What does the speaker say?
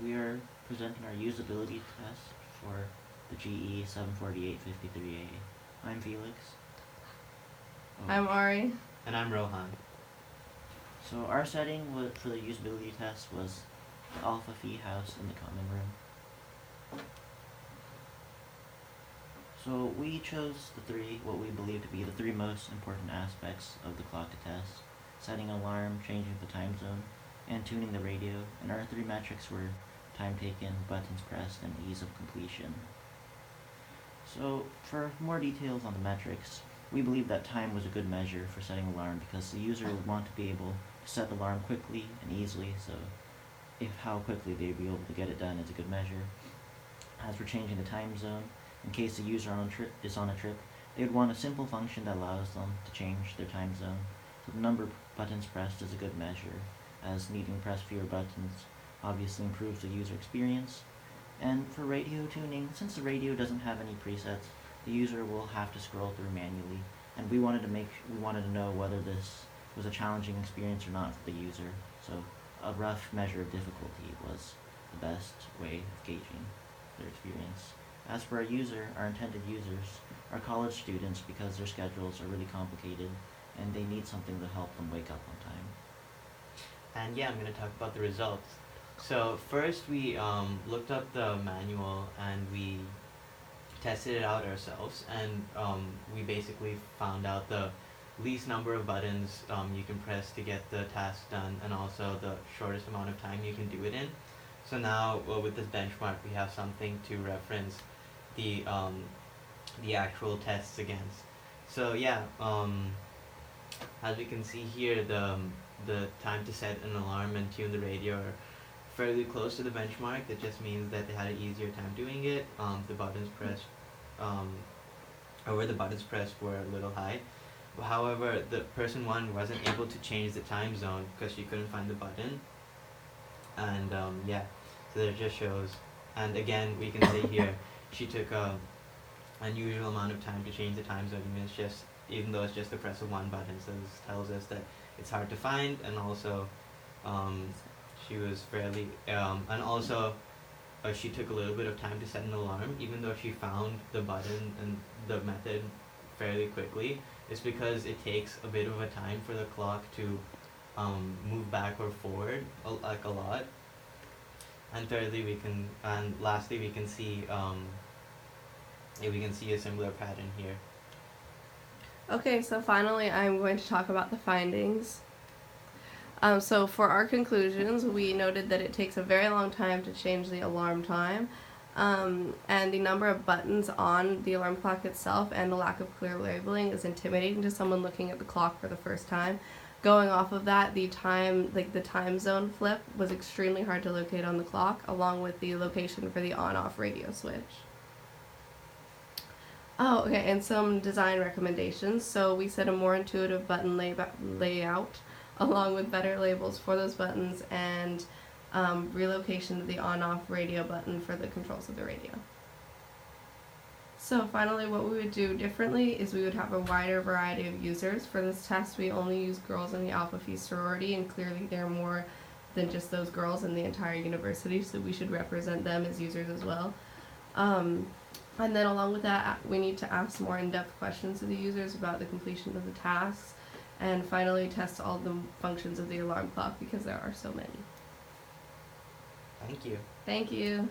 we are presenting our usability test for the GE 74853A. I'm Felix. Oh. I'm Ari. And I'm Rohan. So our setting for the usability test was the Alpha Phi house in the common room. So we chose what we believe to be the three most important aspects of the clock to test: setting an alarm, changing the time zone, and tuning the radio. And our three metrics were time taken, buttons pressed, and ease of completion. So for more details on the metrics, we believe that time was a good measure for setting alarm because the user would want to be able to set the alarm quickly and easily, so how quickly they'd be able to get it done is a good measure. As for changing the time zone, in case the user is on a trip, they would want a simple function that allows them to change their time zone. So the number of buttons pressed is a good measure, as needing to press fewer buttons obviously improves the user experience. And for radio tuning, since the radio doesn't have any presets, the user will have to scroll through manually, and we wanted to know whether this was a challenging experience or not for the user. So a rough measure of difficulty was the best way of gauging their experience. As for our intended users are college students because their schedules are really complicated and they need something to help them wake up on time. And yeah, I'm going to talk about the results. So first we looked up the manual and we tested it out ourselves, and we basically found out the least number of buttons you can press to get the task done, and also the shortest amount of time you can do it in. So now with this benchmark we have something to reference the actual tests against. So yeah, as we can see here, the time to set an alarm and tune the radio are fairly close to the benchmark. That just means that they had an easier time doing it. The buttons pressed, where the buttons pressed were a little high. However, the person one wasn't able to change the time zone because she couldn't find the button. And yeah, so that just shows. And again, we can see here, she took a unusual amount of time to change the time zone. Even though it's just the press of one button, so this tells us that it's hard to find, and also she was fairly, and also she took a little bit of time to set an alarm, even though she found the button and the method fairly quickly. It's because it takes a bit of a time for the clock to move back or forward a lot. And thirdly, lastly, we can see a similar pattern here. Okay, so finally I'm going to talk about the findings. So for our conclusions, we noted that it takes a very long time to change the alarm time, and the number of buttons on the alarm clock itself and the lack of clear labeling is intimidating to someone looking at the clock for the first time. Going off of that, the time zone flip was extremely hard to locate on the clock, along with the location for the on-off radio switch. Oh, okay, and some design recommendations. So we set a more intuitive button layout, along with better labels for those buttons, and relocation of the on-off radio button for the controls of the radio. So finally, what we would do differently is we would have a wider variety of users. For this test, we only use girls in the Alpha Phi sorority, and clearly there are more than just those girls in the entire university, so we should represent them as users as well. And then along with that, we need to ask more in-depth questions to the users about the completion of the tasks, and finally test all the functions of the alarm clock because there are so many. Thank you. Thank you.